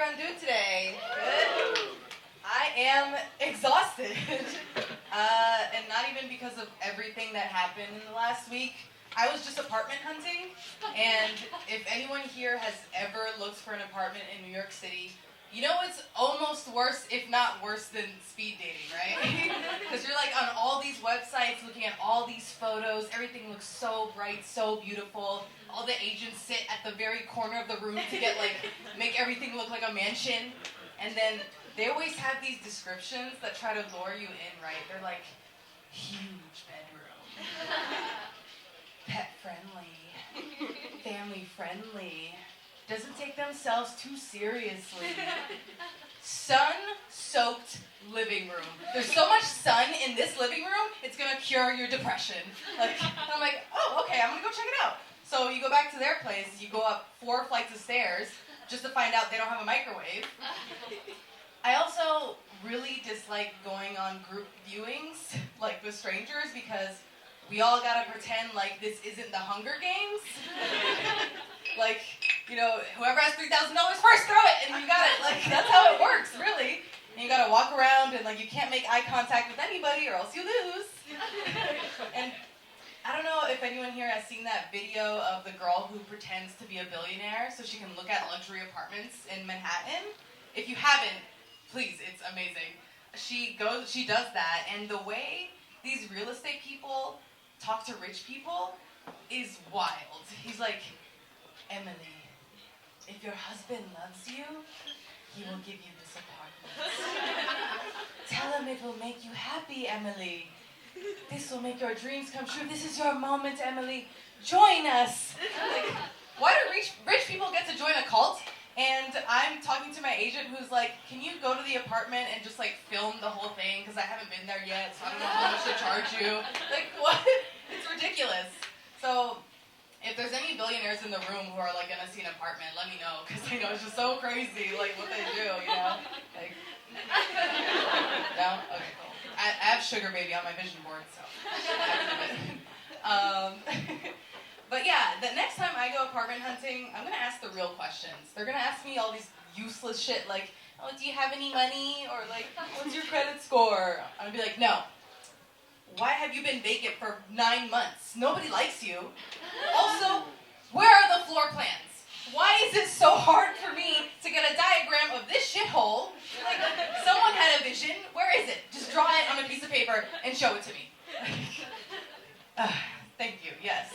everyone doing today? Good? I am exhausted. And not even because of everything that happened in the last week. I was just apartment hunting, and if anyone here has ever looked for an apartment in New York City, you know it's almost worse, if not worse, than speed dating, right? Because you're like on all these websites looking at all these photos, everything looks so bright, so beautiful. All the agents sit at the very corner of the room to make everything look like a mansion. And then they always have these descriptions that try to lure you in, right? They're like, huge bedroom, pet friendly, family friendly, doesn't take themselves too seriously, sun-soaked living room. There's so much sun in this living room, it's gonna cure your depression. I'm like, oh, okay, I'm gonna go check it out. So you go back to their place, you go up 4 flights of stairs just to find out they don't have a microwave. I also really dislike going on group viewings, like with strangers, because we all gotta pretend like this isn't the Hunger Games. Like, you know, whoever has $3,000 first, throw it, and you got it. Like, that's how it works, really. And you gotta walk around, and you can't make eye contact with anybody, or else you lose. And I don't know if anyone here has seen that video of the girl who pretends to be a billionaire so she can look at luxury apartments in Manhattan. If you haven't, please, it's amazing. She does that, and the way these real estate people talk to rich people is wild. He's like, Emily, if your husband loves you, he will give you this apartment. Tell him it will make you happy, Emily. This will make your dreams come true. This is your moment, Emily. Join us. Like, why do rich people get to join a cult? And I'm talking to my agent who's like, can you go to the apartment and just film the whole thing? Because I haven't been there yet, so I don't know how much to charge you. Like, what? It's ridiculous. So if there's any billionaires in the room who are gonna see an apartment, let me know, because I know it's just so crazy, what they do, you know? No? Okay, cool. I have Sugar Baby on my vision board, so But yeah, the next time I go apartment hunting, I'm gonna ask the real questions. They're gonna ask me all these useless shit like, oh, do you have any money? Or what's your credit score? I'm gonna be like, no. Why have you been vacant for 9 months? Nobody likes you. Also, where are the floor plans? Why is it so hard for me to get a diagram of this shithole? Someone had a vision. Where is it? Just draw it on a piece of paper and show it to me. Thank you. Yes,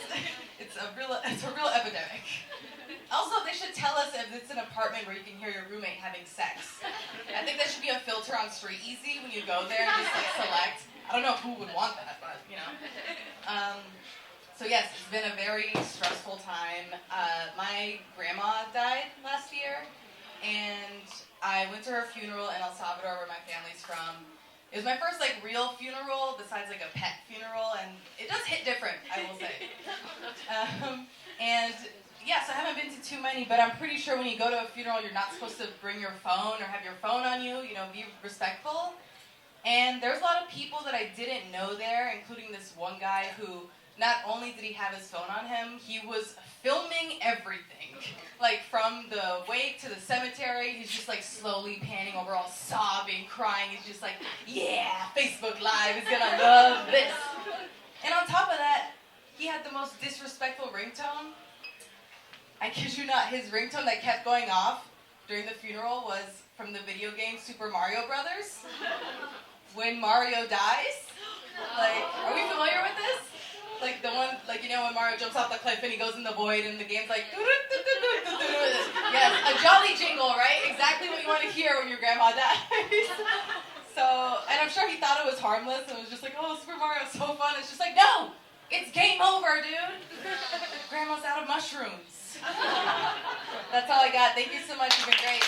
it's a real epidemic. Also, they should tell us if it's an apartment where you can hear your roommate having sex. I think there should be a filter on Street Easy when you go there and just select. I don't know who would want that, but you know. So yes, it's been a very stressful time. My grandma died last year, and I went to her funeral in El Salvador, where my family's from. It was my first real funeral besides a pet funeral, and it does hit different, I will say. And yes, I haven't been to too many, but I'm pretty sure when you go to a funeral, you're not supposed to bring your phone or have your phone on you. You know, be respectful. And there's a lot of people that I didn't know there, including this one guy who not only did he have his phone on him, he was filming everything. From the wake to the cemetery, he's just slowly panning over, all sobbing, crying. He's just yeah, Facebook Live is gonna love this. And on top of that, he had the most disrespectful ringtone. I kid you not, his ringtone that kept going off during the funeral was from the video game Super Mario Brothers. When Mario dies. Are we familiar with this? The one, when Mario jumps off the cliff and he goes in the void and the game's yes, a jolly jingle, right? Exactly what you want to hear when your grandma dies. So, and I'm sure he thought it was harmless and was just oh, Super Mario, so fun. It's just no! It's game over, dude! Grandma's out of mushrooms. That's all I got. Thank you so much. You've been great.